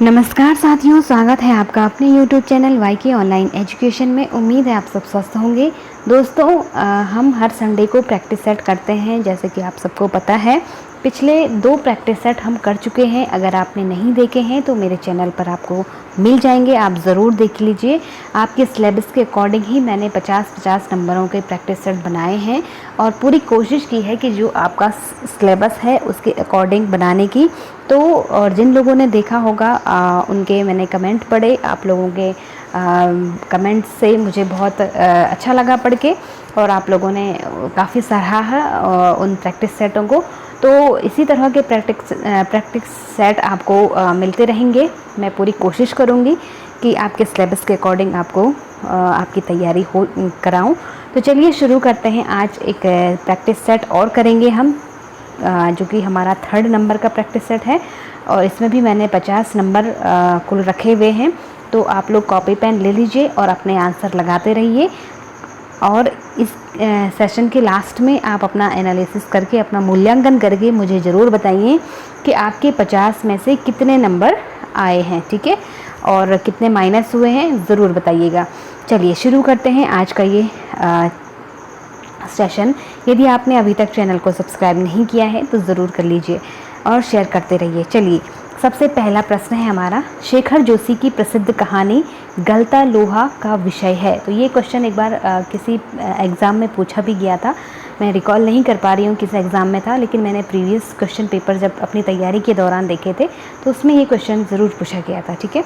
नमस्कार साथियों, स्वागत है आपका अपने YouTube channel YK online education में। उम्मीद है आप सब स्वस्थ होंगे। दोस्तों, हम हर संडे को प्रैक्टिस सेट करते हैं, जैसे कि आप सबको पता है। पिछले 2 प्रैक्टिस सेट हम कर चुके हैं। अगर आपने नहीं देखे हैं तो मेरे चैनल पर आपको मिल जाएंगे, आप ज़रूर देख लीजिए। आपके सिलेबस के अकॉर्डिंग ही मैंने 50-50 नंबरों के प्रैक्टिस सेट बनाए हैं और पूरी कोशिश की है कि जो आपका सिलेबस है उसके अकॉर्डिंग बनाने की। तो और जिन लोगों ने देखा होगा उनके मैंने कमेंट पढ़े। आप लोगों के कमेंट से मुझे बहुत अच्छा लगा पढ़ के, और आप लोगों ने काफ़ी सराहा है उन प्रैक्टिस सेटों को। तो इसी तरह के प्रैक्टिस सेट आपको मिलते रहेंगे। मैं पूरी कोशिश करूँगी कि आपके सिलेबस के अकॉर्डिंग आपको आपकी तैयारी हो कराऊँ। तो चलिए शुरू करते हैं। आज एक प्रैक्टिस सेट और करेंगे हम, जो कि हमारा 3rd नंबर का प्रैक्टिस सेट है, और इसमें भी मैंने 50 नंबर कुल रखे हुए हैं। तो आप लोग कॉपी पेन ले लीजिए और अपने आंसर लगाते रहिए, और इस सेशन के लास्ट में आप अपना एनालिसिस करके, अपना मूल्यांकन करके मुझे ज़रूर बताइए कि आपके 50 में से कितने नंबर आए हैं, ठीक है, और कितने माइनस हुए हैं, ज़रूर बताइएगा। चलिए शुरू करते हैं आज का ये सेशन। यदि आपने अभी तक चैनल को सब्सक्राइब नहीं किया है तो ज़रूर कर लीजिए और शेयर करते रहिए। चलिए, सबसे पहला प्रश्न है हमारा, शेखर जोशी की प्रसिद्ध कहानी गलता लोहा का विषय है। तो ये क्वेश्चन एक बार किसी एग्ज़ाम में पूछा भी गया था। मैं रिकॉल नहीं कर पा रही हूँ किस एग्ज़ाम में था, लेकिन मैंने प्रीवियस क्वेश्चन पेपर जब अपनी तैयारी के दौरान देखे थे तो उसमें ये क्वेश्चन ज़रूर पूछा गया था, ठीक है।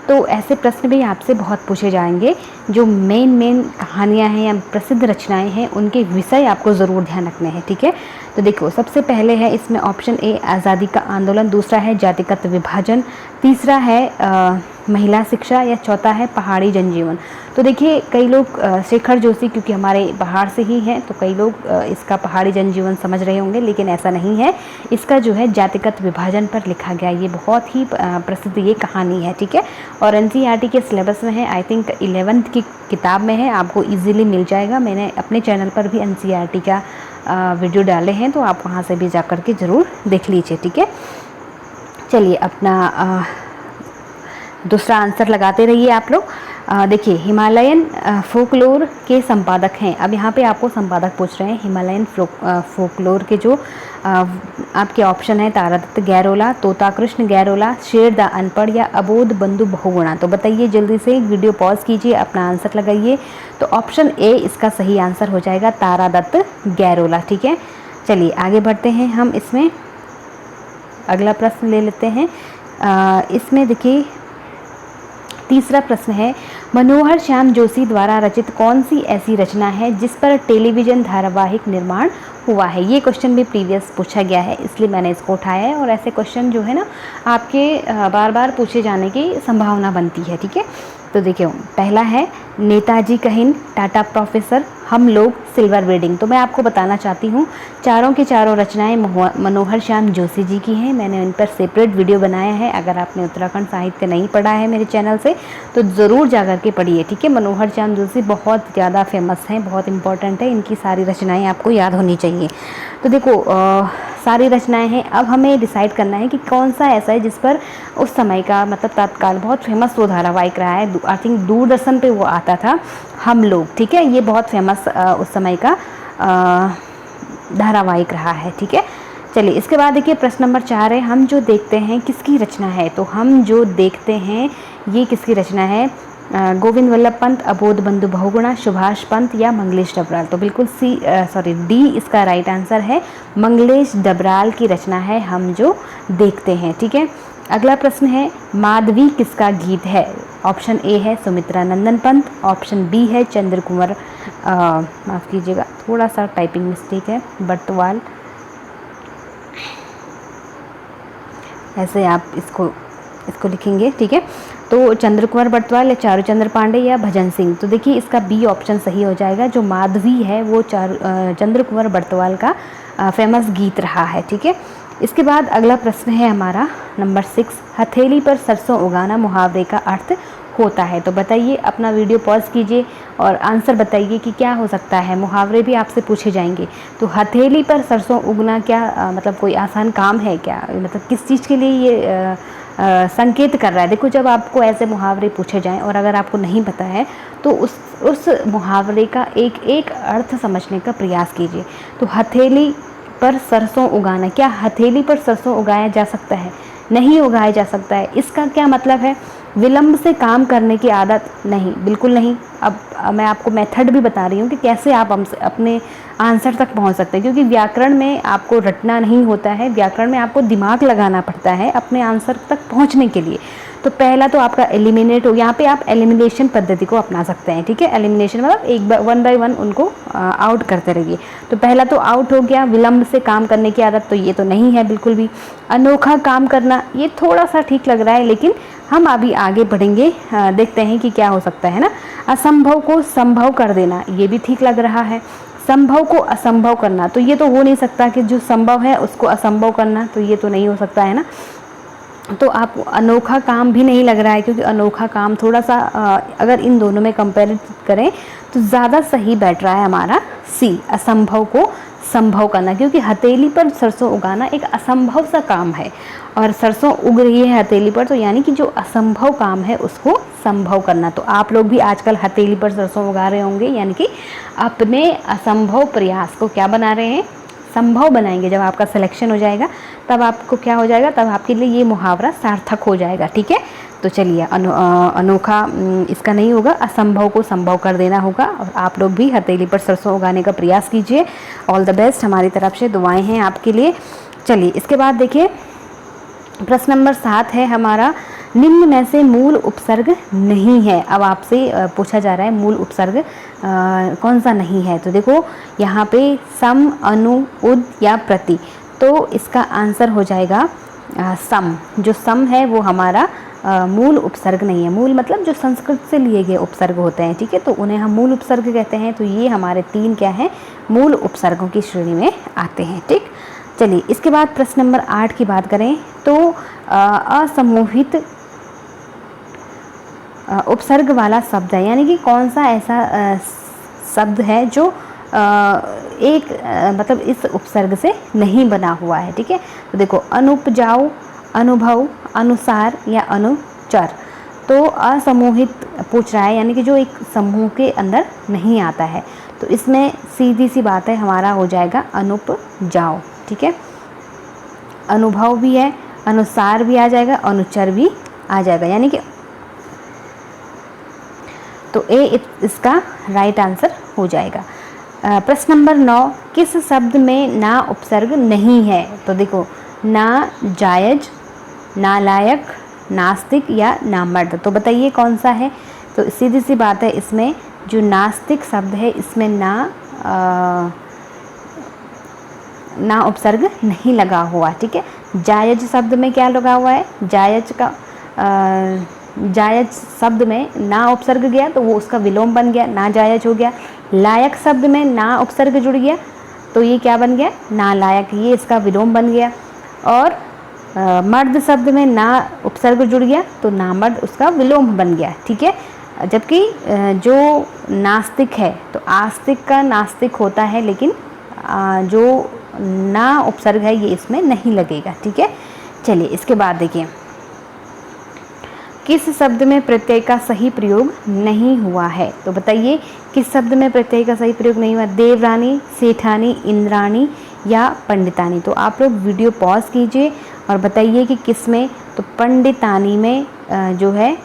तो ऐसे प्रश्न भी आपसे बहुत पूछे जाएंगे। जो मेन कहानियाँ हैं या प्रसिद्ध रचनाएं हैं उनके विषय आपको ज़रूर ध्यान रखने हैं, ठीक है। तो देखो, सबसे पहले है इसमें ऑप्शन ए आज़ादी का आंदोलन, दूसरा है जातिगत विभाजन, तीसरा है महिला शिक्षा, या चौथा है पहाड़ी जनजीवन। तो देखिए, कई लोग शेखर जोशी क्योंकि हमारे पहाड़ से ही हैं तो कई लोग इसका पहाड़ी जनजीवन समझ रहे होंगे, लेकिन ऐसा नहीं है। इसका जो है जातिगत विभाजन पर लिखा गया ये बहुत ही प्रसिद्ध ये कहानी है, ठीक है। और NCERT के सिलेबस में है, आई थिंक 11th की किताब में है, आपको इजीली मिल जाएगा। मैंने अपने चैनल पर भी NCERT का वीडियो डाले हैं, तो आप वहाँ से भी जा कर के ज़रूर देख लीजिए, ठीक है। चलिए, अपना दूसरा आंसर लगाते रहिए आप लोग। देखिए, हिमालयन फोकलोर के संपादक हैं। अब यहाँ पे आपको संपादक पूछ रहे हैं। हिमालयन फोकलोर के जो आपके ऑप्शन है, तारादत्त गैरोला, तोता कृष्ण गैरोला, शेर द अनपढ़, या अबोध बंधु बहुगुणा। तो बताइए, जल्दी से वीडियो पॉज कीजिए, अपना आंसर लगाइए। तो ऑप्शन ए इसका सही आंसर हो जाएगा, तारादत्त गैरोला, ठीक है। चलिए आगे बढ़ते हैं हम। इसमें अगला प्रश्न ले लेते हैं। इसमें देखिए, तीसरा प्रश्न है, मनोहर श्याम जोशी द्वारा रचित कौन सी ऐसी रचना है जिस पर टेलीविज़न धारावाहिक निर्माण हुआ है। ये क्वेश्चन भी प्रीवियस पूछा गया है, इसलिए मैंने इसको उठाया है। और ऐसे क्वेश्चन जो है ना, आपके बार बार पूछे जाने की संभावना बनती है, ठीक है। तो देखिए, पहला है नेताजी कहिन, टाटा प्रोफेसर, हम लोग, सिल्वर वेडिंग। तो मैं आपको बताना चाहती हूँ, चारों की चारों रचनाएं मनोहर श्याम जोशी जी की हैं। मैंने उन पर सेपरेट वीडियो बनाया है। अगर आपने उत्तराखंड साहित्य नहीं पढ़ा है मेरे चैनल से तो ज़रूर जा कर के पढ़िए, ठीक है। मनोहर श्याम जोशी बहुत ज़्यादा फेमस हैं, बहुत इंपॉर्टेंट है, इनकी सारी रचनाएँ आपको याद होनी चाहिए। तो देखो, सारी रचनाएं हैं। अब हमें डिसाइड करना है कि कौन सा ऐसा है जिस पर उस समय का, मतलब तत्काल बहुत फेमस वो धारावाहिक रहा है। आई थिंक दूरदर्शन पे वो आता था, हम लोग, ठीक है। ये बहुत फेमस उस समय का धारावाहिक रहा है, ठीक है। चलिए, इसके बाद देखिए प्रश्न नंबर 4 है, हम जो देखते हैं किसकी रचना है। तो हम जो देखते हैं ये किसकी रचना है, गोविंद वल्लभ पंत, अबोध बंधु बहुगुणा, सुभाष पंत, या मंगलेश डबराल। तो बिल्कुल डी इसका राइट आंसर है, मंगलेश डबराल की रचना है हम जो देखते हैं, ठीक है। अगला प्रश्न है, माधवी किसका गीत है। ऑप्शन ए है सुमित्रा नंदन पंत, ऑप्शन बी है चंद्र कुंवर, माफ़ कीजिएगा थोड़ा सा टाइपिंग मिस्टेक है, बटवाल, ऐसे आप इसको लिखेंगे, ठीक है। तो चंद्र कुंवर बटवाल, या चारूचंद्र पांडे, या भजन सिंह। तो देखिए, इसका बी ऑप्शन सही हो जाएगा। जो माधवी है वो चंद्र कुंवर बटवाल का फेमस गीत रहा है, ठीक है। इसके बाद अगला प्रश्न है हमारा नंबर 6, हथेली पर सरसों उगाना मुहावरे का अर्थ होता है। तो बताइए, अपना वीडियो पॉज कीजिए और आंसर बताइए कि क्या हो सकता है। मुहावरे भी आपसे पूछे जाएंगे। तो हथेली पर सरसों उगना क्या मतलब कोई आसान काम है क्या, मतलब किस चीज़ के लिए ये संकेत कर रहा है। देखो जब आपको ऐसे मुहावरे पूछे जाएं और अगर आपको नहीं पता है तो उस मुहावरे का एक एक अर्थ समझने का प्रयास कीजिए। तो हथेली पर सरसों उगाना, क्या हथेली पर सरसों उगाया जा सकता है? नहीं उगाया जा सकता है। इसका क्या मतलब है? विलंब से काम करने की आदत नहीं, बिल्कुल नहीं। अब मैं आपको मेथड भी बता रही हूँ कि कैसे आप अपने आंसर तक पहुँच सकते हैं, क्योंकि व्याकरण में आपको रटना नहीं होता है, व्याकरण में आपको दिमाग लगाना पड़ता है अपने आंसर तक पहुँचने के लिए। तो पहला तो आपका एलिमिनेट हो, यहाँ पे आप एलिमिनेशन पद्धति को अपना सकते हैं, ठीक है। एलिमिनेशन मतलब एक वन बाय वन उनको आउट करते रहिए। तो पहला तो आउट हो गया, विलंब से काम करने की आदत, तो ये तो नहीं है बिल्कुल भी। अनोखा काम करना, ये थोड़ा सा ठीक लग रहा है, लेकिन हम अभी आगे बढ़ेंगे, देखते हैं कि क्या हो सकता है ना। असंभव को संभव कर देना, ये भी ठीक लग रहा है। संभव को असंभव करना, तो ये तो हो नहीं सकता कि जो संभव है उसको असंभव करना, तो ये तो नहीं हो सकता है ना। तो आप अनोखा काम भी नहीं लग रहा है, क्योंकि अनोखा काम थोड़ा सा अगर इन दोनों में कंपेयर करें तो ज़्यादा सही बैठ रहा है हमारा सी, असंभव को संभव करना, क्योंकि हथेली पर सरसों उगाना एक असंभव सा काम है और सरसों उग रही है हथेली पर, तो यानी कि जो असंभव काम है उसको संभव करना। तो आप लोग भी आजकल हथेली पर सरसों उगा रहे होंगे, यानी कि अपने असंभव प्रयास को क्या बना रहे हैं? संभव बनाएंगे। जब आपका सिलेक्शन हो जाएगा तब आपको क्या हो जाएगा? तब आपके लिए ये मुहावरा सार्थक हो जाएगा, ठीक है। तो चलिए अनोखा इसका नहीं होगा, असंभव को संभव कर देना होगा। और आप लोग भी हथेली पर सरसों उगाने का प्रयास कीजिए। ऑल द बेस्ट, हमारी तरफ से दुआएं हैं आपके लिए। चलिए इसके बाद देखिए प्रश्न नंबर 7 है हमारा, निम्न में से मूल उपसर्ग नहीं है। अब आपसे पूछा जा रहा है मूल उपसर्ग कौन सा नहीं है। तो देखो यहाँ पे सम, अनु, उद या प्रति, तो इसका आंसर हो जाएगा सम। जो सम है वो हमारा मूल उपसर्ग नहीं है। मूल मतलब जो संस्कृत से लिए गए उपसर्ग होते हैं, ठीक है, तो उन्हें हम मूल उपसर्ग कहते हैं। तो ये हमारे 3 क्या है? मूल उपसर्गों की श्रेणी में आते हैं, ठीक। चलिए इसके बाद प्रश्न नंबर 8 की बात करें तो असमूहित उपसर्ग वाला शब्द है, यानी कि कौन सा ऐसा शब्द है जो मतलब इस उपसर्ग से नहीं बना हुआ है, ठीक है। तो देखो अनुपजाऊ, अनुभव, अनुसार या अनुचर। तो असमूहित पूछ रहा है, यानी कि जो एक समूह के अंदर नहीं आता है। तो इसमें सीधी सी बात है, हमारा हो जाएगा अनुपजाऊ, ठीक है। अनुभव भी है, अनुसार भी आ जाएगा, अनुचर भी आ जाएगा, यानी कि तो ए इसका राइट आंसर हो जाएगा। प्रश्न नंबर 9, किस शब्द में ना उपसर्ग नहीं है? तो देखो ना जायज, नालायक, नास्तिक या नामर्द। तो बताइए कौन सा है? तो सीधी सी बात है, इसमें जो नास्तिक शब्द है इसमें ना उपसर्ग नहीं लगा हुआ, ठीक है। जायज शब्द में क्या लगा हुआ है? जायज शब्द में ना उपसर्ग गया तो वो उसका विलोम बन गया, ना जायज हो गया। लायक शब्द में ना उपसर्ग जुड़ गया तो ये क्या बन गया? नालायक, ये इसका विलोम बन गया। और मर्द शब्द में ना उपसर्ग जुड़ गया तो नामर्द उसका विलोम बन गया, ठीक है। जबकि जो नास्तिक है तो आस्तिक का नास्तिक होता है, लेकिन जो ना उपसर्ग है ये इसमें नहीं लगेगा, ठीक है। चलिए इसके बाद देखिए, किस शब्द में प्रत्यय का सही प्रयोग नहीं हुआ है? तो बताइए किस शब्द में प्रत्यय का सही प्रयोग नहीं हुआ? देवरानी, सेठानी, इंद्राणी या पंडितानी। तो आप लोग वीडियो पॉज कीजिए और बताइए कि किस में। तो पंडितानी में जो है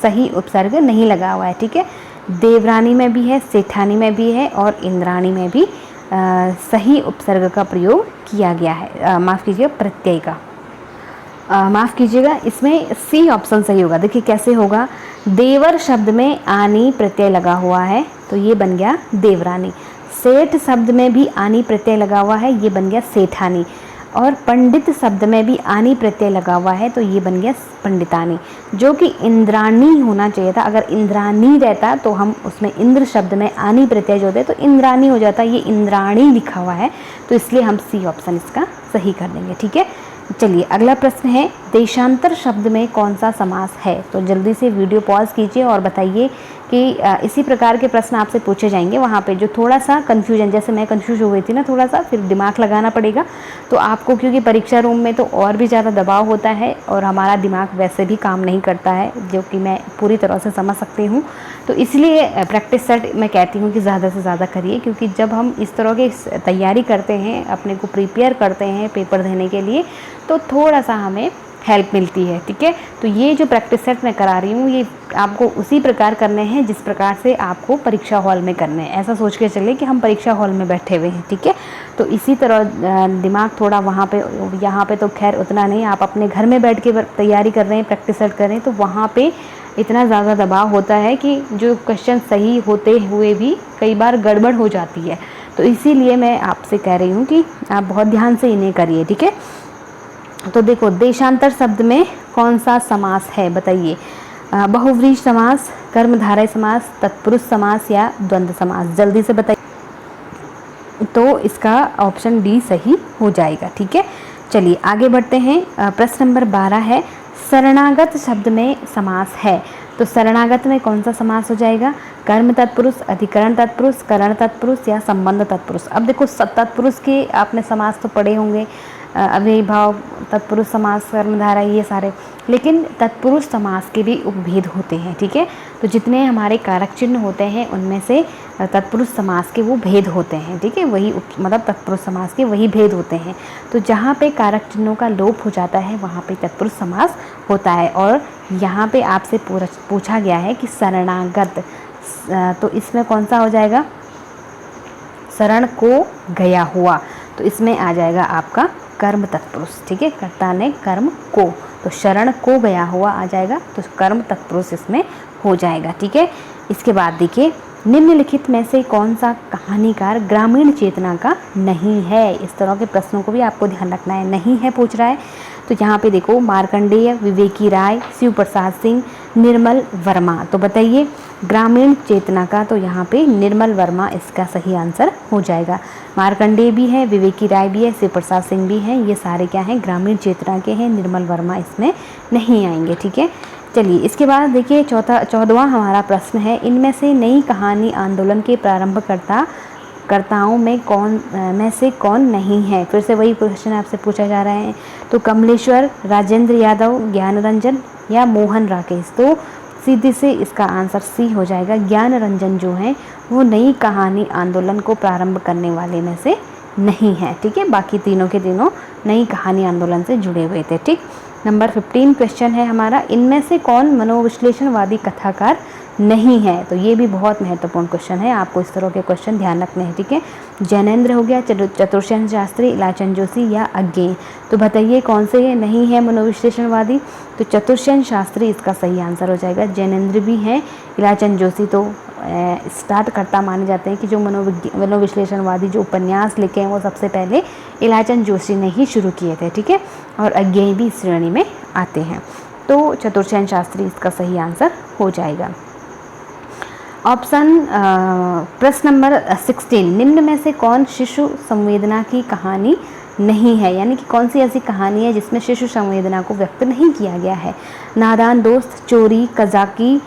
सही उपसर्ग नहीं लगा हुआ है, ठीक है। देवरानी में भी है, सेठानी में भी है और इंद्राणी में भी सही उपसर्ग का प्रयोग किया गया है। माफ़ कीजिएगा, प्रत्यय का माफ़ कीजिएगा, इसमें सी ऑप्शन सही होगा। देखिए कैसे होगा, देवर शब्द में आनी प्रत्यय लगा हुआ है तो ये बन गया देवरानी। सेठ शब्द में भी आनी प्रत्यय लगा हुआ है, ये बन गया सेठानी। और पंडित शब्द में भी आनी प्रत्यय लगा हुआ है तो ये बन गया पंडितानी, जो कि इंद्राणी होना चाहिए था। अगर इंद्राणी रहता तो हम उसमें इंद्र शब्द में आनी प्रत्यय जो होते तो इंद्राणी हो जाता, ये इंद्राणी लिखा हुआ है तो इसलिए हम सी ऑप्शन इसका सही कर देंगे, ठीक है। चलिए अगला प्रश्न है, देशांतर शब्द में कौन सा समास है? तो जल्दी से वीडियो पॉज कीजिए और बताइए कि इसी प्रकार के प्रश्न आपसे पूछे जाएंगे। वहाँ पे जो थोड़ा सा कन्फ्यूजन, जैसे मैं कन्फ्यूज हो गई थी ना थोड़ा सा, फिर दिमाग लगाना पड़ेगा तो आपको, क्योंकि परीक्षा रूम में तो और भी ज़्यादा दबाव होता है और हमारा दिमाग वैसे भी काम नहीं करता है, जो कि मैं पूरी तरह से समझ सकती हूँ। तो इसलिए प्रैक्टिस सेट मैं कहती हूँ कि ज़्यादा से ज़्यादा करिए, क्योंकि जब हम इस तरह की तैयारी करते हैं, अपने को प्रिपेयर करते हैं पेपर देने के लिए, तो थोड़ा सा हमें हेल्प मिलती है। ठीक है, तो ये जो प्रैक्टिस सेट मैं करा रही हूँ ये आपको उसी प्रकार करने हैं जिस प्रकार से आपको परीक्षा हॉल में करने हैं। ऐसा सोच के चलिए कि हम परीक्षा हॉल में बैठे हुए हैं। ठीक है, तो इसी तरह दिमाग थोड़ा वहाँ पे, यहाँ पे तो खैर उतना नहीं, आप अपने घर में बैठ के तैयारी कर रहे हैं, प्रैक्टिस सेट कर रहे हैं, तो वहाँ पे इतना ज़्यादा दबाव होता है कि जो क्वेश्चन सही होते हुए भी कई बार गड़बड़ हो जाती है। तो इसीलिए मैं आपसे कह रही हूँ कि आप बहुत ध्यान से इन्हें करिए। ठीक है, तो देखो, देशांतर शब्द में कौन सा समास है बताइए? बहुव्रीहि समास, कर्मधारय समास, तत्पुरुष समास या द्वंद्व समास? जल्दी से बताइए। तो इसका ऑप्शन डी सही हो जाएगा। ठीक है, चलिए आगे बढ़ते हैं। प्रश्न नंबर 12 है, शरणागत शब्द में समास है। तो शरणागत में कौन सा समास हो जाएगा? कर्म तत्पुरुष, अधिकरण तत्पुरुष, करण तत्पुरुष या संबंध तत्पुरुष? अब देखो, तत्पुरुष के आपने समास तो पढ़े होंगे, अव्ययीभाव, तत्पुरुष समास, कर्मधारय, ये सारे, लेकिन तत्पुरुष समास के भी उपभेद होते हैं। ठीक है, तो जितने हमारे कारक चिन्ह होते हैं उनमें से तत्पुरुष समास के वो भेद होते हैं। ठीक है, वही मतलब तत्पुरुष समास के वही भेद होते हैं। तो जहाँ पे कारक चिन्हों का लोप हो जाता है वहाँ पे तत्पुरुष समास होता है। और यहाँ पे आपसे पूछा गया है कि शरणागत, तो इसमें कौन सा हो जाएगा? शरण को गया हुआ, तो इसमें आ जाएगा आपका कर्म तत्पुरुष। ठीक है, कर्ता ने कर्म को, तो शरण को गया हुआ आ जाएगा, तो कर्म तत्पुरुष इसमें हो जाएगा। ठीक है, इसके बाद देखिए, निम्नलिखित में से कौन सा कहानीकार ग्रामीण चेतना का नहीं है? इस तरह के प्रश्नों को भी आपको ध्यान रखना है। नहीं है पूछ रहा है, तो यहाँ पे देखो, मार्कंडेय, विवेकी राय, शिव प्रसाद सिंह, निर्मल वर्मा। तो बताइए, ग्रामीण चेतना का, तो यहाँ पे निर्मल वर्मा इसका सही आंसर हो जाएगा। मार्कंडेय भी है, विवेकी राय भी है, शिव प्रसाद सिंह भी हैं, ये सारे क्या हैं? ग्रामीण चेतना के हैं। निर्मल वर्मा इसमें नहीं आएंगे। ठीक है, चलिए इसके बाद देखिए, 14वां हमारा प्रश्न है, इनमें से नई कहानी आंदोलन के प्रारंभकर्ताओं में से कौन नहीं है? फिर से वही क्वेश्चन आपसे पूछा जा रहा है। तो कमलेश्वर, राजेंद्र यादव, ज्ञान रंजन या मोहन राकेश? तो सीधे से इसका आंसर सी हो जाएगा। ज्ञान रंजन जो है वो नई कहानी आंदोलन को प्रारंभ करने वाले में से नहीं है। ठीक है, बाकी तीनों के तीनों नई कहानी आंदोलन से जुड़े हुए थे। ठीक, नंबर 15 क्वेश्चन है हमारा, इनमें से कौन मनोविश्लेषणवादी कथाकार नहीं है? तो ये भी बहुत महत्वपूर्ण क्वेश्चन है, आपको इस तरह के क्वेश्चन ध्यान रखने हैं। ठीक है, जैनेन्द्र हो गया, चतुर्सेन शास्त्री, इलाचन जोशी या अज्ञेय? तो बताइए कौन से नहीं है मनोविश्लेषणवादी? तो चतुर्सेन शास्त्री इसका सही आंसर हो जाएगा। जैनेन्द्र भी हैं, इलाचन जोशी तो स्टार्ट करता माने जाते हैं कि जो मनोविश्लेषणवादी जो उपन्यास लिखे हैं वो सबसे पहले इलाचन जोशी ने ही शुरू किए थे। ठीक है, और अज्ञेय भी इस श्रेणी में आते हैं। तो चतुर्सेन शास्त्री इसका सही आंसर हो जाएगा। ऑप्शन प्रश्न नंबर 16, निम्न में से कौन शिशु संवेदना की कहानी नहीं है? यानी कि कौन सी ऐसी कहानी है जिसमें शिशु संवेदना को व्यक्त नहीं किया गया है? नादान दोस्त, चोरी, कजाकी,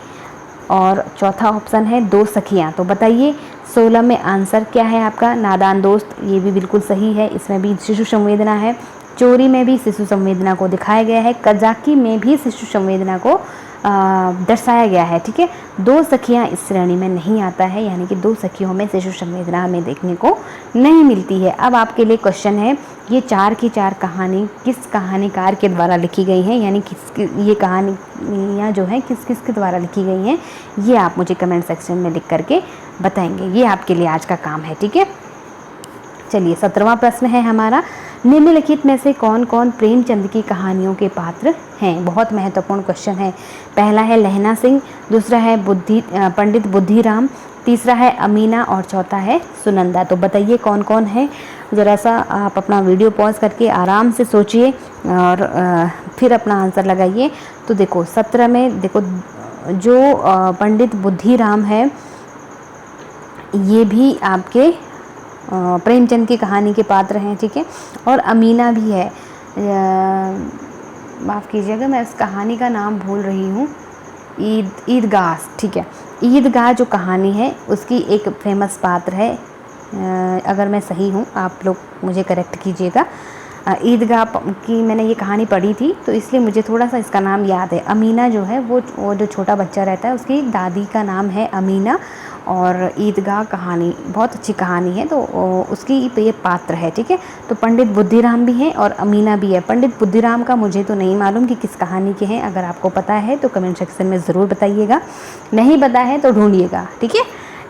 और चौथा ऑप्शन है दो सखियाँ। तो बताइए 16 में आंसर क्या है आपका? नादान दोस्त, ये भी बिल्कुल सही है, इसमें भी शिशु संवेदना है। चोरी में भी शिशु संवेदना को दिखाया गया है, कजाकी में भी शिशु संवेदना को दर्शाया गया है। ठीक है, दो सखियां इस श्रेणी में नहीं आता है, यानी कि दो सखियों में शिशु संवेदना हमें देखने को नहीं मिलती है। अब आपके लिए क्वेश्चन है, ये 4 की 4 कहानी किस कहानीकार के द्वारा लिखी गई हैं? यानी ये कहानियाँ जो हैं किस किस के द्वारा लिखी गई हैं, ये आप मुझे कमेंट सेक्शन में लिख करके बताएंगे। ये आपके लिए आज का काम है। ठीक है, चलिए 17वां प्रश्न है हमारा, निम्नलिखित में से कौन कौन प्रेमचंद की कहानियों के पात्र हैं? बहुत महत्वपूर्ण क्वेश्चन है। पहला है लहना सिंह, दूसरा है पंडित बुद्धिराम, तीसरा है अमीना और चौथा है सुनंदा। तो बताइए कौन कौन है? ज़रा सा आप अपना वीडियो पॉज करके आराम से सोचिए और फिर अपना आंसर लगाइए। तो देखो 17 में देखो, जो पंडित बुद्धिराम है ये भी आपके प्रेमचंद की कहानी के पात्र हैं। ठीक है, और अमीना भी है, माफ़ कीजिएगा, मैं इस कहानी का नाम भूल रही हूँ। ईदगाह, ठीक है। ईदगाह जो कहानी है उसकी एक फेमस पात्र है, अगर मैं सही हूँ आप लोग मुझे करेक्ट कीजिएगा। ईदगाह की मैंने ये कहानी पढ़ी थी, तो इसलिए मुझे थोड़ा सा इसका नाम याद है। अमीना जो है वो जो छोटा बच्चा रहता है उसकी दादी का नाम है अमीना, और ईदगाह कहानी बहुत अच्छी कहानी है, तो उसकी ये पात्र है, ठीक है। तो पंडित बुद्धिराम भी हैं और अमीना भी है। पंडित बुद्धिराम का मुझे तो नहीं मालूम कि किस कहानी के हैं, अगर आपको पता है तो कमेंट सेक्शन में ज़रूर बताइएगा, नहीं पता है तो ढूंढिएगा, ठीक है।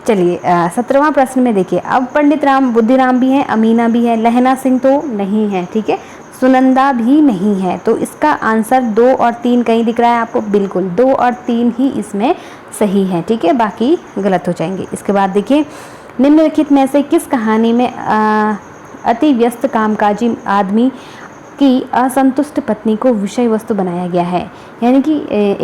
चलिए 17वां प्रश्न में देखिए, अब पंडित बुद्धिराम भी हैं, अमीना भी है, लहना सिंह तो नहीं है, ठीक है, सुनंदा भी नहीं है। तो इसका आंसर 2 और 3 कहीं दिख रहा है आपको? बिल्कुल 2 और 3 ही इसमें सही है, ठीक है, बाकी गलत हो जाएंगे। इसके बाद देखिए, निम्नलिखित में से किस कहानी में अति व्यस्त कामकाजी आदमी की असंतुष्ट पत्नी को विषय वस्तु बनाया गया है? यानी कि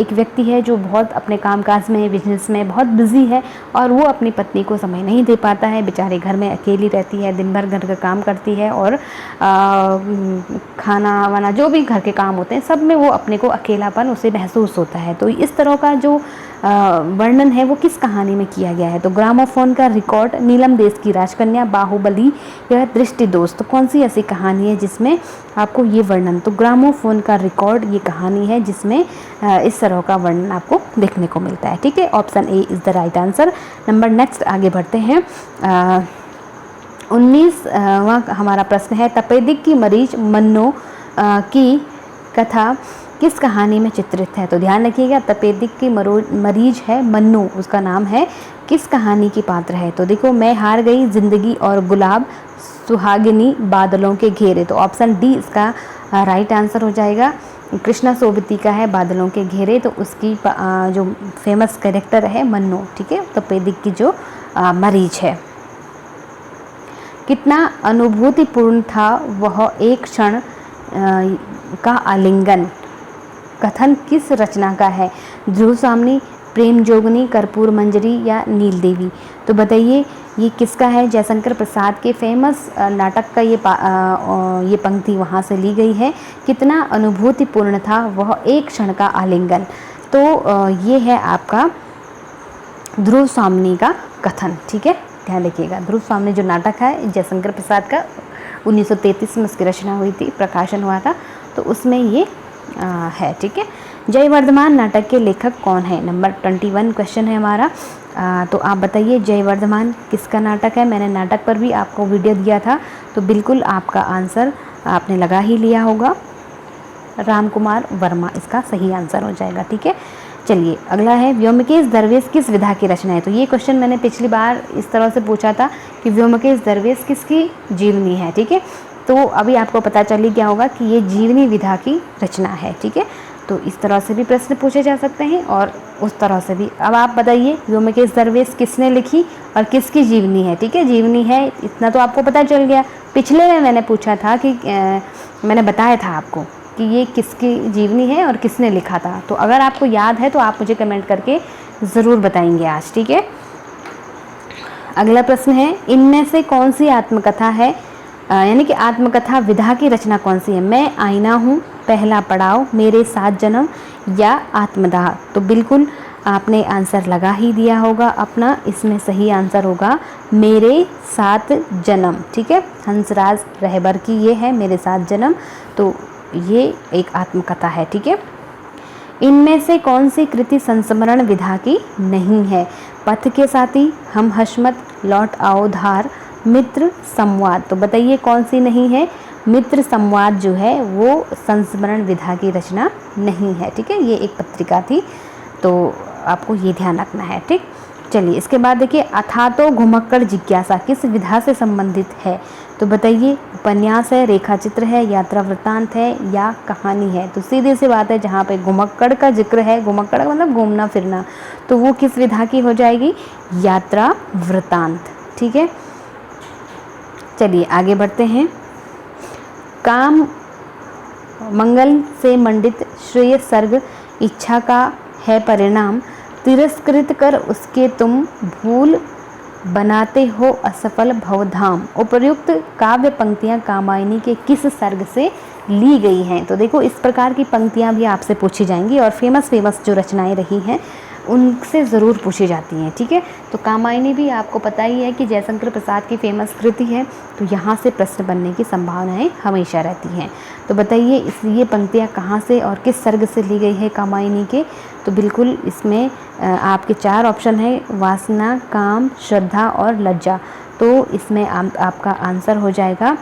एक व्यक्ति है जो बहुत अपने कामकाज में, बिजनेस में बहुत बिजी है और वो अपनी पत्नी को समय नहीं दे पाता है। बेचारे घर में अकेली रहती है, दिन भर घर का काम करती है और खाना वाना जो भी घर के काम होते हैं सब में वो अपने को अकेलापन उसे महसूस होता है। तो इस तरह का जो वर्णन है वो किस कहानी में किया गया है? तो ग्रामोफोन का रिकॉर्ड, नीलम देश की राजकन्या, बाहुबली या दृष्टि दोस्त, तो कौन सी ऐसी कहानी है जिसमें आपको ये वर्णन? तो ग्रामोफोन का रिकॉर्ड ये कहानी है जिसमें इस तरह का वर्णन आपको देखने को मिलता है, ठीक है। Option A is the right answer. Number next आगे बढ़ते हैं। 19वां हमारा प्रश्न है, तपेदिक की मरीज मन्नो की कथा किस कहानी में चित्रित है? तो ध्यान रखिएगा, तपेदिक की मरीज है मन्नू, उसका नाम है, किस कहानी की पात्र है? तो देखो, मैं हार गई, जिंदगी और गुलाब, सुहागिनी, बादलों के घेरे। तो ऑप्शन डी इसका राइट आंसर हो जाएगा। कृष्णा सोबती का है बादलों के घेरे, तो उसकी जो फेमस कैरेक्टर है मन्नू, ठीक है, तपेदिक की जो मरीज है। कितना अनुभूतिपूर्ण था वह एक क्षण का आलिंगन, कथन किस रचना का है? ध्रुव सामनी, प्रेम जोगनी, कर्पूर मंजरी या नील देवी? तो बताइए ये किसका है? जयशंकर प्रसाद के फेमस नाटक का ये पंक्ति वहाँ से ली गई है। कितना अनुभूतिपूर्ण था वह एक क्षण का आलिंगन, तो ये है आपका ध्रुव सामनी का कथन, ठीक है, ध्यान रखिएगा। ध्रुव सामनी जो नाटक है जयशंकर प्रसाद का, 1933 में उसकी रचना हुई थी, प्रकाशन हुआ था, तो उसमें ये है, ठीक है। जयवर्धमान नाटक के लेखक कौन है? नंबर 21 क्वेश्चन है हमारा। तो आप बताइए जयवर्धमान किसका नाटक है? मैंने नाटक पर भी आपको वीडियो दिया था, तो बिल्कुल आपका आंसर आपने लगा ही लिया होगा। रामकुमार वर्मा इसका सही आंसर हो जाएगा, ठीक है। चलिए अगला है, व्योमकेश दरवेश किस विधा की रचना है? तो ये क्वेश्चन मैंने पिछली बार इस तरह से पूछा था कि व्योमकेश दरवेश किसकी जीवनी है, ठीक है। तो अभी आपको पता चल ही गया होगा कि ये जीवनी विधा की रचना है, ठीक है। तो इस तरह से भी प्रश्न पूछे जा सकते हैं और उस तरह से भी। अब आप बताइए व्योमकेश दरवेश किसने लिखी और किसकी जीवनी है, ठीक है। जीवनी है इतना तो आपको पता चल गया। पिछले में मैंने पूछा था कि मैंने बताया था आपको कि ये किसकी जीवनी है और किसने लिखा था। तो अगर आपको याद है तो आप मुझे कमेंट करके ज़रूर बताएंगे आज, ठीक है। अगला प्रश्न है, इनमें से कौन सी आत्मकथा है, यानी कि आत्मकथा विधा की रचना कौन सी है? मैं आईना हूँ, पहला पड़ाव, मेरे 7 जन्म या आत्मदाह? तो बिल्कुल आपने आंसर लगा ही दिया होगा अपना। इसमें सही आंसर होगा मेरे 7 जन्म, ठीक है। हंसराज रहबर की ये है मेरे 7 जन्म, तो ये एक आत्मकथा है, ठीक है। इनमें से कौन सी कृति संस्मरण विधा की नहीं है? पथ के साथी, हम हशमत, लौट आओ धार, मित्र संवाद? तो बताइए कौन सी नहीं है? मित्र संवाद जो है वो संस्मरण विधा की रचना नहीं है, ठीक है। ये एक पत्रिका थी, तो आपको ये ध्यान रखना है, ठीक। चलिए इसके बाद देखिए, अथातो घुमक्कड़ जिज्ञासा किस विधा से संबंधित है? तो बताइए उपन्यास है, रेखा चित्र है, यात्रा वृत्तांत है या कहानी है? तो सीधी सी बात है, जहाँ पे घुमक्कड़ का जिक्र है, घुमक्कड़ मतलब घूमना फिरना, तो वो किस विधा की हो जाएगी? यात्रा वृत्तांत, ठीक है। चलिए आगे बढ़ते हैं। काम मंगल से मंडित श्रेय सर्ग इच्छा का है परिणाम, तिरस्कृत कर उसके तुम भूल बनाते हो असफल भवधाम। उपर्युक्त काव्य पंक्तियां कामायनी के किस सर्ग से ली गई हैं। तो देखो इस प्रकार की पंक्तियाँ भी आपसे पूछी जाएंगी और फेमस जो रचनाएं रही हैं उनसे ज़रूर पूछी जाती हैं। ठीक है, तो कामायनी भी आपको पता ही है कि जयशंकर प्रसाद की फेमस कृति है, तो यहाँ से प्रश्न बनने की संभावनाएं हमेशा रहती हैं। तो बताइए ये पंक्तियाँ कहाँ से और किस सर्ग से ली गई है कामायनी के? तो बिल्कुल इसमें आपके 4 ऑप्शन है, वासना, काम, श्रद्धा और लज्जा। तो इसमें आपका आंसर हो जाएगा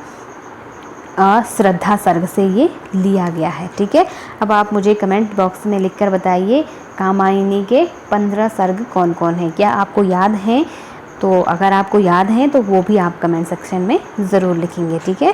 श्रद्धा सर्ग से ये लिया गया है। ठीक है, अब आप मुझे कमेंट बॉक्स में लिखकर बताइए कामायनी के 15 सर्ग कौन कौन हैं, क्या आपको याद हैं? तो अगर आपको याद हैं तो वो भी आप कमेंट सेक्शन में ज़रूर लिखेंगे। ठीक है,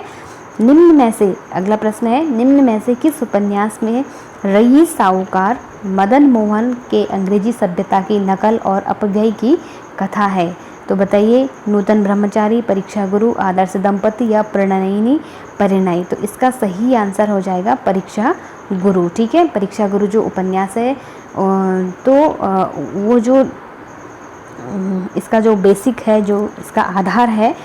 निम्न में से, अगला प्रश्न है, निम्न में से किस उपन्यास में रईस साहूकार मदन मोहन के अंग्रेजी सभ्यता की नकल और अपव्यय की कथा है? तो बताइए, नूतन ब्रह्मचारी, परीक्षा गुरु, आदर्श दंपति या प्रणयिनी परिणय? तो इसका सही आंसर हो जाएगा परीक्षा गुरु। ठीक है, परीक्षा गुरु जो उपन्यास है तो वो जो इसका जो बेसिक है, जो इसका आधार है,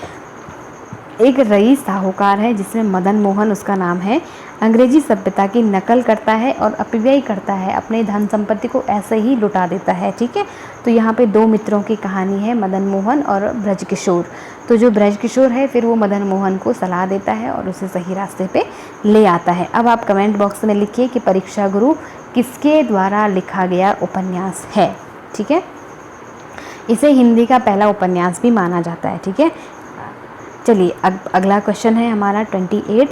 एक रईस साहूकार है जिसमें मदन मोहन उसका नाम है, अंग्रेजी सभ्यता की नकल करता है और अपव्यय करता है, अपने धन संपत्ति को ऐसे ही लुटा देता है। ठीक है, तो यहाँ पे 2 मित्रों की कहानी है, मदन मोहन और ब्रजकिशोर। तो जो ब्रजकिशोर है फिर वो मदन मोहन को सलाह देता है और उसे सही रास्ते पे ले आता है। अब आप कमेंट बॉक्स में लिखिए कि परीक्षा गुरु किसके द्वारा लिखा गया उपन्यास है। ठीक है, इसे हिंदी का पहला उपन्यास भी माना जाता है। ठीक है, चलिए अगला क्वेश्चन है हमारा 28।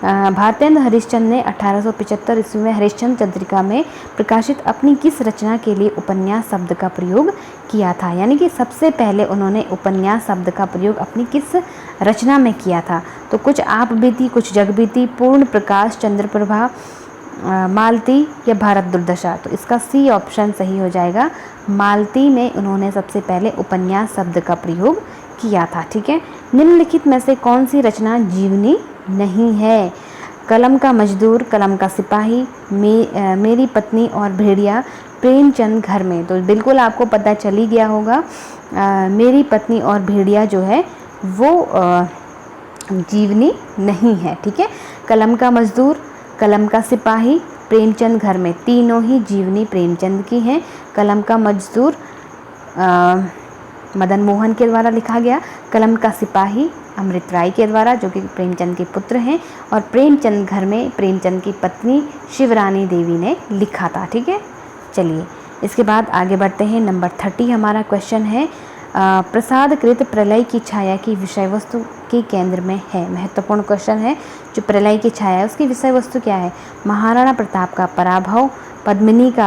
भारतेंद्र हरिश्चंद्र ने 1875 ईस्वी में हरिश्चंद्र चंद्रिका में प्रकाशित अपनी किस रचना के लिए उपन्यास शब्द का प्रयोग किया था? यानी कि सबसे पहले उन्होंने उपन्यास शब्द का प्रयोग अपनी किस रचना में किया था? तो कुछ आप बीती, कुछ जग बीती, पूर्ण प्रकाश, चंद्रप्रभा, मालती या भारत दुर्दशा? तो इसका सी ऑप्शन सही हो जाएगा। मालती में उन्होंने सबसे पहले उपन्यास शब्द का प्रयोग किया था। ठीक है, निम्नलिखित में से कौन सी रचना जीवनी नहीं है? कलम का मजदूर, कलम का सिपाही, मेरी पत्नी और भेड़िया, प्रेमचंद घर में? तो बिल्कुल आपको पता चल ही गया होगा, मेरी पत्नी और भेड़िया जो है वो जीवनी नहीं है। ठीक है, कलम का मजदूर, कलम का सिपाही, प्रेमचंद घर में, तीनों ही जीवनी प्रेमचंद की हैं। कलम का मजदूर मदन मोहन के द्वारा लिखा गया, कलम का सिपाही अमृत राय के द्वारा जो कि प्रेमचंद के पुत्र हैं, और प्रेमचंद घर में प्रेमचंद की पत्नी शिवरानी देवी ने लिखा था। ठीक है, चलिए इसके बाद आगे बढ़ते हैं। नंबर 30 हमारा क्वेश्चन है, प्रसादकृत प्रलय की छाया की विषय वस्तु के केंद्र में है? महत्वपूर्ण क्वेश्चन है। जो प्रलय की छाया है उसकी विषय वस्तु क्या है? महाराणा प्रताप का पराभव, पद्मिनी का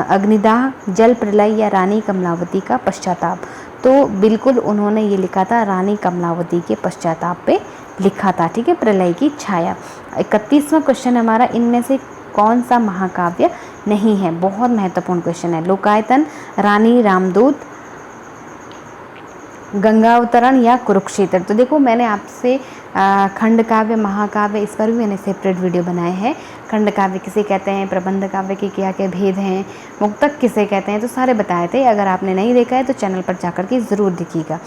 अग्निदाह, जल प्रलय या रानी कमलावती का पश्चाताप? तो बिल्कुल उन्होंने ये लिखा था रानी कमलावती के पश्चाताप पे लिखा था। ठीक है, प्रलय की छाया। 31वां क्वेश्चन हमारा, इनमें से कौन सा महाकाव्य नहीं है? बहुत महत्वपूर्ण क्वेश्चन है। लोकायतन, रानी रामदूत, गंगावतरण या कुरुक्षेत्र? तो देखो मैंने आपसे खंड काव्य, महाकाव्य, इस पर भी मैंने सेपरेट वीडियो बनाए हैं। खंड काव्य किसे कहते हैं, प्रबंध काव्य के क्या क्या भेद हैं, मुक्तक किसे कहते हैं, तो सारे बताए थे। अगर आपने नहीं देखा है तो चैनल पर जाकर के ज़रूर देखिएगा।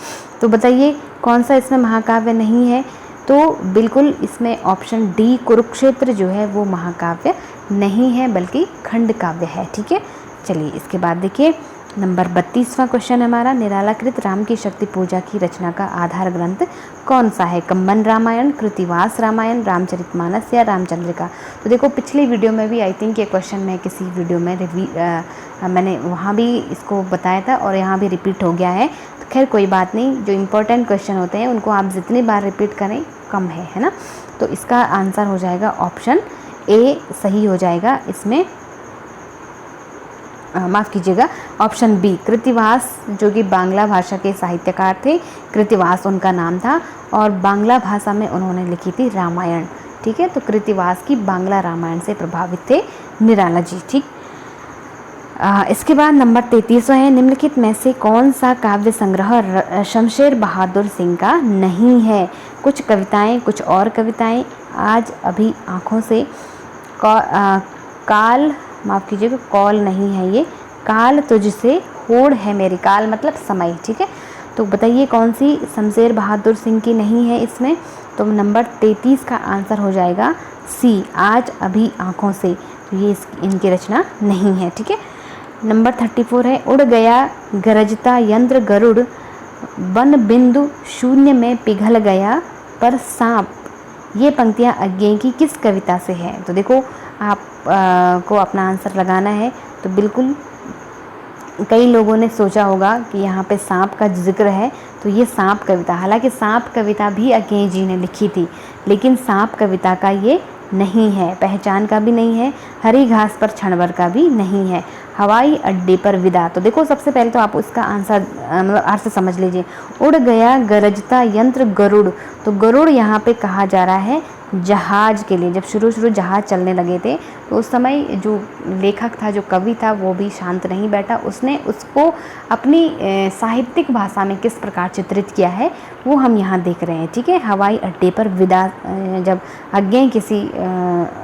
तो बताइए कौन सा इसमें महाकाव्य नहीं है? तो बिल्कुल इसमें ऑप्शन डी कुरुक्षेत्र जो है वो महाकाव्य नहीं है बल्कि खंड काव्य है। ठीक है, चलिए इसके बाद देखिए नंबर 32वां क्वेश्चन हमारा, निरालाकृत राम की शक्ति पूजा की रचना का आधार ग्रंथ कौन सा है? कंबन रामायण, कृतिवास रामायण, रामचरितमानस या रामचंद्रिका? तो देखो पिछली वीडियो में भी आई थिंक ये क्वेश्चन मैं किसी वीडियो में मैंने वहाँ भी इसको बताया था और यहाँ भी रिपीट हो गया है। तो खैर कोई बात नहीं, जो इम्पोर्टेंट क्वेश्चन होते हैं उनको आप जितनी बार रिपीट करें कम है ना। तो इसका आंसर हो जाएगा ऑप्शन ए सही हो जाएगा। इसमें माफ़ कीजिएगा, ऑप्शन बी कृतिवास जो कि बांग्ला भाषा के साहित्यकार थे, कृतिवास उनका नाम था और बांग्ला भाषा में उन्होंने लिखी थी रामायण। ठीक है, तो कृतिवास की बांग्ला रामायण से प्रभावित थे निराला जी। ठीक, इसके बाद नंबर 33वां है, निम्नलिखित में से कौन सा काव्य संग्रह शमशेर बहादुर सिंह का नहीं है? कुछ कविताएं, कुछ और कविताएं, आज अभी आँखों से, काल, माफ़ कीजिएगा कॉल नहीं है ये, काल तुझसे, होड़ है मेरी, काल मतलब समय। ठीक है, तो बताइए कौन सी शमशेर बहादुर सिंह की नहीं है इसमें? तो नंबर 33 का आंसर हो जाएगा सी, आज अभी आँखों से। तो ये इनकी रचना नहीं है, ठीक है। नंबर 34 है, उड़ गया गरजता यंत्र गरुड़, वन बिंदु शून्य में पिघल गया पर सांप। ये पंक्तियाँ अज्ञेय की किस कविता से है? तो देखो आप को अपना आंसर लगाना है। तो बिल्कुल कई लोगों ने सोचा होगा कि यहाँ पे सांप का जिक्र है, तो ये सांप कविता, हालांकि सांप कविता भी अज्ञेय जी ने लिखी थी, लेकिन सांप कविता का ये नहीं है। पहचान का भी नहीं है, हरी घास पर क्षणभर का भी नहीं है, हवाई अड्डे पर विदा। तो देखो सबसे पहले तो आप उसका आंसर मतलब अर्थ समझ लीजिए। उड़ गया गरजता यंत्र गरुड़, तो गरुड़ यहाँ पे कहा जा रहा है जहाज के लिए। जब शुरू जहाज चलने लगे थे तो उस समय जो लेखक था, जो कवि था, वो भी शांत नहीं बैठा। उसने उसको अपनी साहित्यिक भाषा में किस प्रकार चित्रित किया है वो हम यहाँ देख रहे हैं, ठीक है। हवाई अड्डे पर विदा, जब अज्ञेय किसी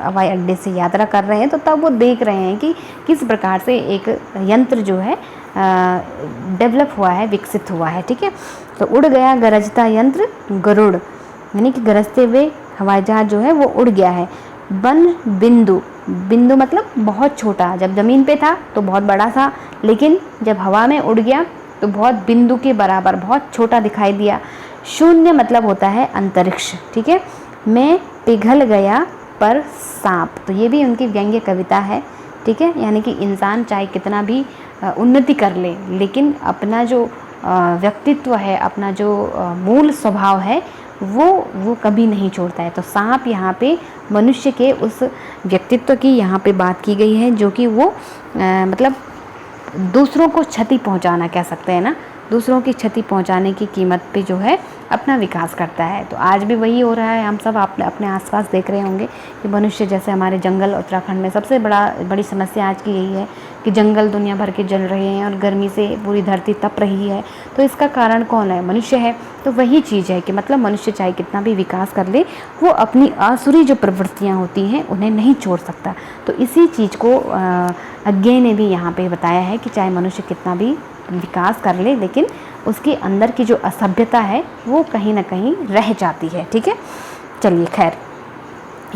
हवाई अड्डे से यात्रा कर रहे हैं तो तब वो देख रहे हैं कि किस प्रकार से एक यंत्र जो है डेवलप हुआ है, विकसित हुआ है, ठीक है। तो उड़ गया गरजता यंत्र गरुड़, यानी कि गरजते हुए हवाई जहाज जो है वो उड़ गया है। वन बिंदु, बिंदु मतलब बहुत छोटा, जब ज़मीन पे था तो बहुत बड़ा था, लेकिन जब हवा में उड़ गया तो बहुत बिंदु के बराबर, बहुत छोटा दिखाई दिया। शून्य मतलब होता है अंतरिक्ष, ठीक है। मैं पिघल गया पर सांप, तो ये भी उनकी व्यंग्य कविता है, ठीक है। यानी कि इंसान चाहे कितना भी उन्नति कर ले, लेकिन अपना जो व्यक्तित्व है, अपना जो मूल स्वभाव है वो कभी नहीं छोड़ता है। तो सांप यहाँ पे मनुष्य के उस व्यक्तित्व की यहाँ पे बात की गई है, जो कि वो मतलब दूसरों को क्षति पहुँचाना, कह सकते हैं ना, दूसरों की क्षति पहुँचाने की कीमत पे जो है अपना विकास करता है। तो आज भी वही हो रहा है। हम सब अपने आसपास देख रहे होंगे कि मनुष्य, जैसे हमारे जंगल उत्तराखंड में सबसे बड़ी समस्या आज की यही है कि जंगल दुनिया भर के जल रहे हैं और गर्मी से पूरी धरती तप रही है। तो इसका कारण कौन है? मनुष्य है। तो वही चीज़ है कि मतलब मनुष्य चाहे कितना भी विकास कर ले, वो अपनी आसुरी जो प्रवृत्तियाँ होती हैं उन्हें नहीं छोड़ सकता। तो इसी चीज़ को अज्ञेय ने भी यहाँ पे बताया है कि चाहे मनुष्य कितना भी विकास कर ले, लेकिन उसके अंदर की जो असभ्यता है वो कहीं ना कहीं रह जाती है, ठीक है। चलिए खैर,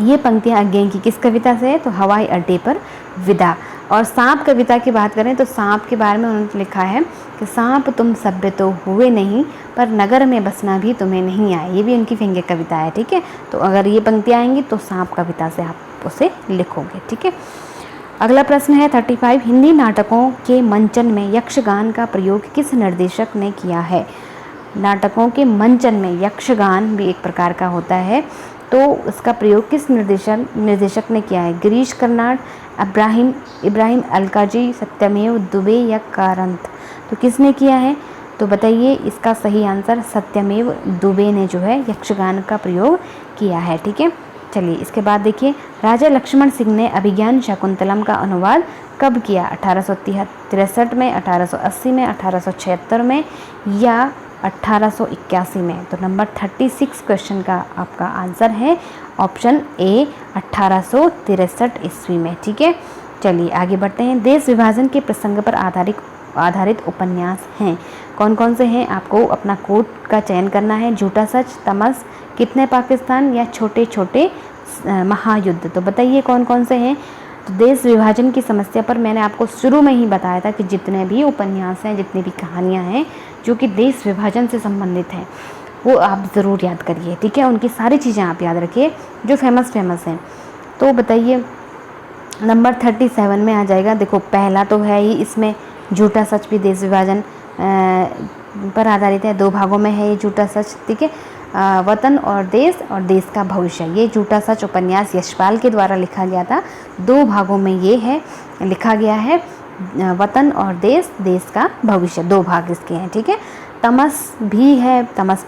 ये पंक्तियाँ अज्ञेय की किस कविता से है? तो हवाई अड्डे पर विदा। और सांप कविता की बात करें तो सांप के बारे में उन्होंने लिखा है कि सांप तुम सभ्य तो हुए नहीं, पर नगर में बसना भी तुम्हें नहीं आए। ये भी उनकी व्यंग्य कविता है, ठीक है। तो अगर ये पंक्तियाँ आएंगी तो सांप कविता से आप उसे लिखोगे, ठीक है। अगला प्रश्न है 35, हिंदी नाटकों के मंचन में यक्षगान का प्रयोग किस निर्देशक ने किया है? नाटकों के मंचन में यक्षगान भी एक प्रकार का होता है, तो उसका प्रयोग किस निर्देशक ने किया है? गिरीश कर्नाड, इब्राहिम अलकाजी, सत्यमेव दुबे या कारंत? तो किसने किया है? तो बताइए इसका सही आंसर सत्यमेव दुबे ने जो है यक्षगान का प्रयोग किया है, ठीक है। चलिए इसके बाद देखिए, राजा लक्ष्मण सिंह ने अभिज्ञान शाकुंतलम का अनुवाद कब किया? 1863 में, 1880 में, 1876 में या 1881 में? तो नंबर 36 क्वेश्चन का आपका आंसर है ऑप्शन ए 1863 ईस्वी में, ठीक है। चलिए आगे बढ़ते हैं। देश विभाजन के प्रसंग पर आधारित उपन्यास हैं, कौन कौन से हैं? आपको अपना कोड का चयन करना है। झूठा सच, तमस, कितने पाकिस्तान या छोटे छोटे महायुद्ध? तो बताइए कौन कौन से हैं। तो देश विभाजन की समस्या पर मैंने आपको शुरू में ही बताया था कि जितने भी उपन्यास हैं, जितनी भी कहानियाँ हैं जो कि देश विभाजन से संबंधित हैं, वो आप ज़रूर याद करिए, ठीक है। उनकी सारी चीज़ें आप याद रखिए जो फेमस हैं। तो बताइए नंबर 37 में आ जाएगा। देखो पहला तो है ही इसमें झूठा सच, भी देश विभाजन पर आधारित है, 2 भागों में है ये झूठा सच, ठीक है। वतन और देश का भविष्य, ये झूठा सच उपन्यास यशपाल के द्वारा लिखा गया था। 2 भागों में ये है, लिखा गया है। वतन और देश का भविष्य, 2 भाग इसके हैं, ठीक है। तमस भी है, तमस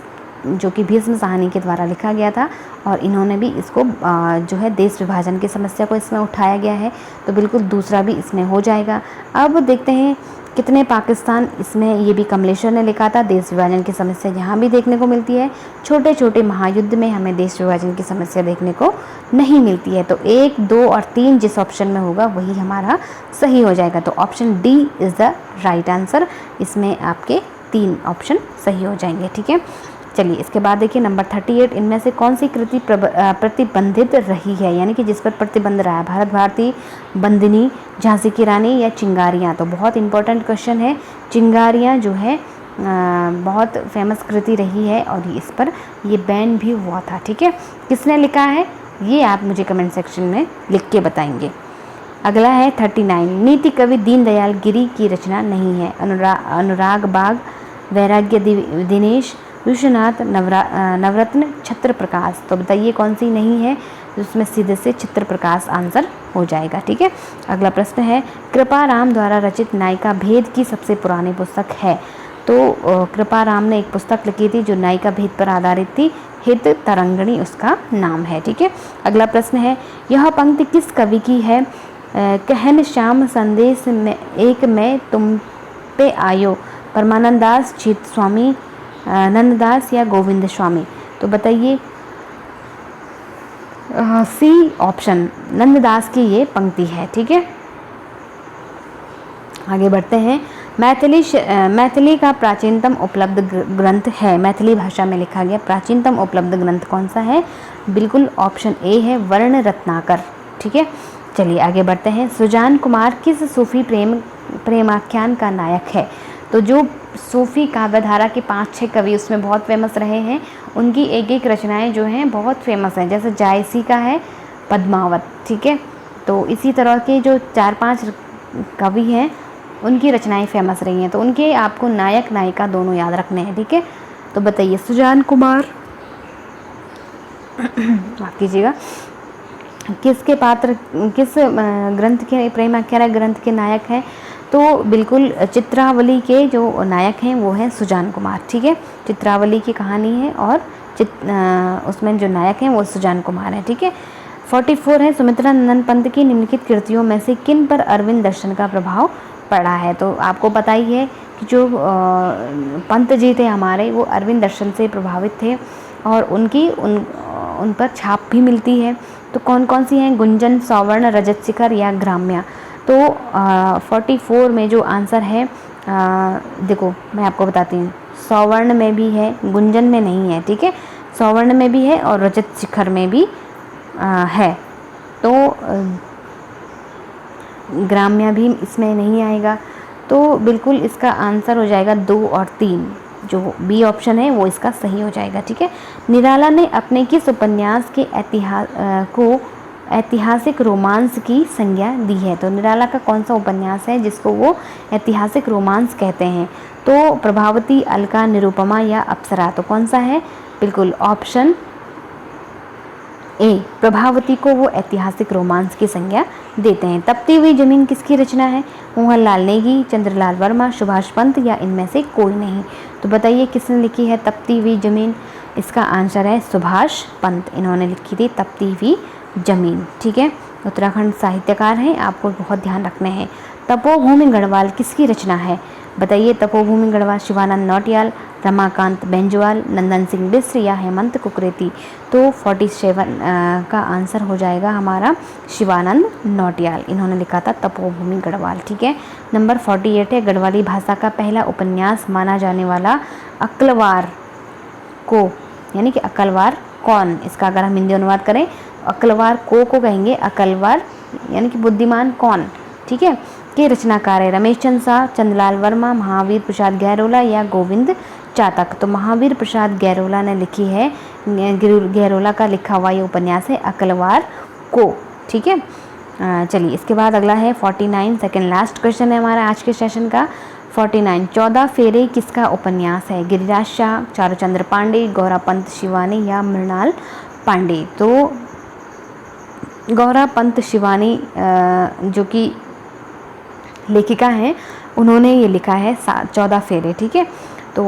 जो कि भीष्म साहनी के द्वारा लिखा गया था, और इन्होंने भी इसको जो है देश विभाजन की समस्या को इसमें उठाया गया है, तो बिल्कुल दूसरा भी इसमें हो जाएगा। अब देखते हैं कितने पाकिस्तान, इसमें ये भी कमलेश्वर ने लिखा था। देश विभाजन की समस्या यहाँ भी देखने को मिलती है। छोटे छोटे महायुद्ध में हमें देश विभाजन की समस्या देखने को नहीं मिलती है। तो 1, 2 और 3 जिस ऑप्शन में होगा वही हमारा सही हो जाएगा। तो option D is the right answer. इसमें आपके 3 ऑप्शन सही हो जाएंगे, ठीक है। चलिए इसके बाद देखिए नंबर 38, इनमें से कौन सी कृति प्रतिबंधित रही है, यानी कि जिस पर प्रतिबंध रहा है? भारत भारती, बंदिनी, झांसी की रानी या चिंगारियाँ? तो बहुत इंपॉर्टेंट क्वेश्चन है। चिंगारियाँ जो है बहुत फेमस कृति रही है और इस पर ये बैन भी हुआ था। ठीक है, किसने लिखा है ये आप मुझे कमेंट सेक्शन में लिख के बताएंगे। अगला है 39, नीति कवि दीनदयाल गिरी की रचना नहीं है? अनुराग बाग, वैराग्य दिनेश, विश्वनाथ, नवरत्न, छत्र प्रकाश। तो बताइए कौन सी नहीं है? उसमें सीधे से छत्र प्रकाश आंसर हो जाएगा। ठीक है, अगला प्रश्न है, कृपाराम द्वारा रचित नायिका भेद की सबसे पुरानी पुस्तक है? तो कृपाराम ने एक पुस्तक लिखी थी जो नायिका भेद पर आधारित थी, हित तरंगिणी उसका नाम है। ठीक है, अगला प्रश्न है, यह पंक्ति किस कवि की है? कहन श्याम संदेश में एक मैं तुम पे आयो, परमानंद दास, चित स्वामी, नंददास या गोविंद स्वामी? तो बताइए सी ऑप्शन, नंददास की ये पंक्ति है। ठीक है, आगे बढ़ते हैं। मैथिली का प्राचीनतम उपलब्ध ग्रंथ है? मैथिली भाषा में लिखा गया प्राचीनतम उपलब्ध ग्रंथ कौन सा है? बिल्कुल ऑप्शन ए है, वर्ण रत्नाकर। ठीक है, चलिए आगे बढ़ते हैं। सुजान कुमार किस सूफी प्रेमाख्यान का नायक है? तो जो सूफी काव्यधारा के 5-6 कवि उसमें बहुत फेमस रहे हैं, उनकी एक एक रचनाएं जो हैं बहुत फेमस हैं। जैसे जायसी का है पद्मावत। ठीक है, तो इसी तरह के जो 4-5 कवि हैं उनकी रचनाएं फेमस रही हैं, तो उनके आपको नायक नायिका दोनों याद रखने हैं। ठीक है, तो बताइए सुजान कुमार माफ कीजिएगा किसके पात्र, किस ग्रंथ के, प्रेमाख्यान ग्रंथ के नायक हैं? तो बिल्कुल चित्रावली के जो नायक हैं वो हैं सुजान कुमार। ठीक है, चित्रावली की कहानी है और उसमें जो नायक हैं वो सुजान कुमार हैं। ठीक है, 44 है, सुमित्रा नंदन पंत की निम्नलिखित कृतियों में से किन पर अरविंद दर्शन का प्रभाव पड़ा है? तो आपको पता ही है कि जो पंत जी थे हमारे वो अरविंद दर्शन से प्रभावित थे और उन पर छाप भी मिलती है। तो कौन कौन सी हैं? गुंजन, सौवर्ण, रजत शिखर या ग्राम्या? तो 44 में जो आंसर है देखो मैं आपको बताती हूँ, सौवर्ण में भी है, गुंजन में नहीं है। ठीक है, सौवर्ण में भी है और रजत शिखर में भी है। तो ग्राम्या भी इसमें नहीं आएगा। तो बिल्कुल इसका आंसर हो जाएगा 2 और 3, जो बी ऑप्शन है वो इसका सही हो जाएगा। ठीक है, निराला ने अपने किस उपन्यास के ऐतिहासिक रोमांस की संज्ञा दी है? तो निराला का कौन सा उपन्यास है जिसको वो ऐतिहासिक रोमांस कहते हैं? तो प्रभावती, अलका, निरुपमा या अप्सरा? तो कौन सा है? बिल्कुल ऑप्शन ए, प्रभावती को वो ऐतिहासिक रोमांस की संज्ञा देते हैं। तपती हुई जमीन किसकी रचना है? मोहनलाल नेगी, चंद्रलाल वर्मा, सुभाष पंत या इनमें से कोई नहीं? तो बताइए किसने लिखी है तपती हुई जमीन? इसका आंसर है सुभाष पंत, इन्होंने लिखी थी तपती हुई जमीन। ठीक है, उत्तराखंड साहित्यकार हैं, आपको बहुत ध्यान रखने हैं। तपोभूमि गढ़वाल किसकी रचना है? बताइए तपोभूमि गढ़वाल शिवानंद नौटियाल, रमाकांत बेंजवाल, नंदन सिंह बिस्र या हेमंत कुकरेती? तो 47 का आंसर हो जाएगा हमारा शिवानंद नौटियाल, इन्होंने लिखा था तपोभूमि गढ़वाल। ठीक है, नंबर 48 है, गढ़वाली भाषा का पहला उपन्यास माना जाने वाला अक्लवार को, यानी कि अकलवार कौन? इसका अगर हम हिंदी अनुवाद करें अकलवार को कहेंगे अकलवार, यानी कि बुद्धिमान कौन? ठीक है, के रचनाकार है रमेश चंद्र शाह, चंद्रलाल वर्मा, महावीर प्रसाद गैरोला या गोविंद चातक? तो महावीर प्रसाद गैरोला ने लिखी है, गैरोला का लिखा हुआ ये उपन्यास है अकलवार को। ठीक है, चलिए इसके बाद अगला है 49, सेकेंड लास्ट क्वेश्चन है हमारा आज के सेशन का। 49, 14 फेरे किसका उपन्यास है? गिरिराज शाह, चारुचंद्र पांडे, गौरापंत शिवानी या मृणाल पांडे? तो गौरापंत शिवानी जो कि लेखिका हैं, उन्होंने ये लिखा है 14 फेरे। ठीक है, तो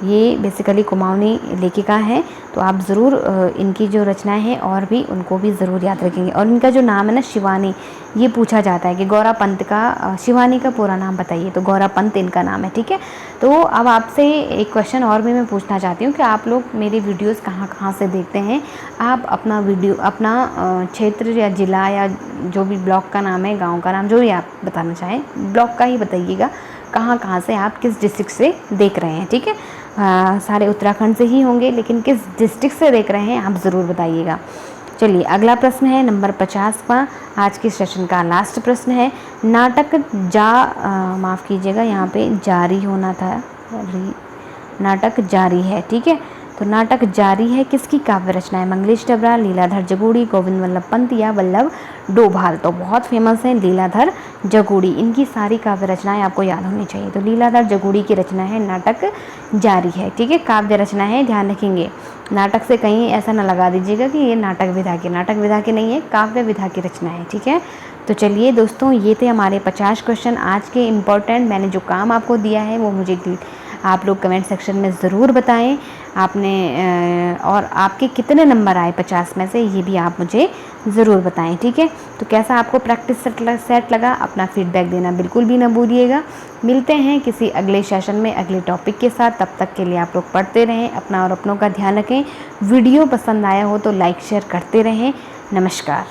ये बेसिकली कुमाऊनी लेखिका हैं, तो आप ज़रूर इनकी जो रचनाएं हैं और भी उनको भी ज़रूर याद रखेंगे। और इनका जो नाम है ना शिवानी, ये पूछा जाता है कि गौरापंत का, शिवानी का पूरा नाम बताइए, तो गौरापंत इनका नाम है। ठीक है, तो अब आपसे एक क्वेश्चन और भी मैं पूछना चाहती हूँ कि आप लोग मेरी वीडियोज़ कहाँ से देखते हैं? आप अपना क्षेत्र या ज़िला या जो भी ब्लॉक का नाम है, गाँव का नाम, जो भी आप बताना चाहें, ब्लॉक का ही बताइएगा, कहाँ कहाँ से आप किस डिस्ट्रिक्ट से देख रहे हैं, ठीक है। सारे उत्तराखंड से ही होंगे, लेकिन किस डिस्ट्रिक्ट से देख रहे हैं आप ज़रूर बताइएगा। चलिए अगला प्रश्न है नंबर 50वां, आज के सेशन का लास्ट प्रश्न है। नाटक माफ़ कीजिएगा, यहाँ पे जारी होना था, नाटक जारी है, ठीक है। तो नाटक जारी है किसकी काव्य रचना है? मंगलेश डबरा, लीलाधर जगूड़ी, गोविंद वल्लभ पंत या वल्लभ डोभाल। तो बहुत फेमस है लीलाधर जगूड़ी, इनकी सारी काव्य रचनाएं आपको याद होनी चाहिए। तो लीलाधर जगूड़ी की रचना है नाटक जारी है, ठीक है। काव्य रचना है, ध्यान रखेंगे, नाटक से कहीं ऐसा ना लगा दीजिएगा कि ये नाटक विधा की नहीं है, काव्य विधा की रचना है, ठीक है। तो चलिए दोस्तों, ये थे हमारे 50 क्वेश्चन आज के इम्पोर्टेंट। मैंने जो काम आपको दिया है वो मुझे आप लोग कमेंट सेक्शन में ज़रूर बताएं आपने, और आपके कितने नंबर आए 50 में से, ये भी आप मुझे ज़रूर बताएं, ठीक है। तो कैसा आपको प्रैक्टिस सेट लगा, अपना फीडबैक देना बिल्कुल भी ना भूलिएगा। मिलते हैं किसी अगले सेशन में अगले टॉपिक के साथ, तब तक के लिए आप लोग पढ़ते रहें, अपना और अपनों का ध्यान रखें। वीडियो पसंद आया हो तो लाइक शेयर करते रहें। नमस्कार।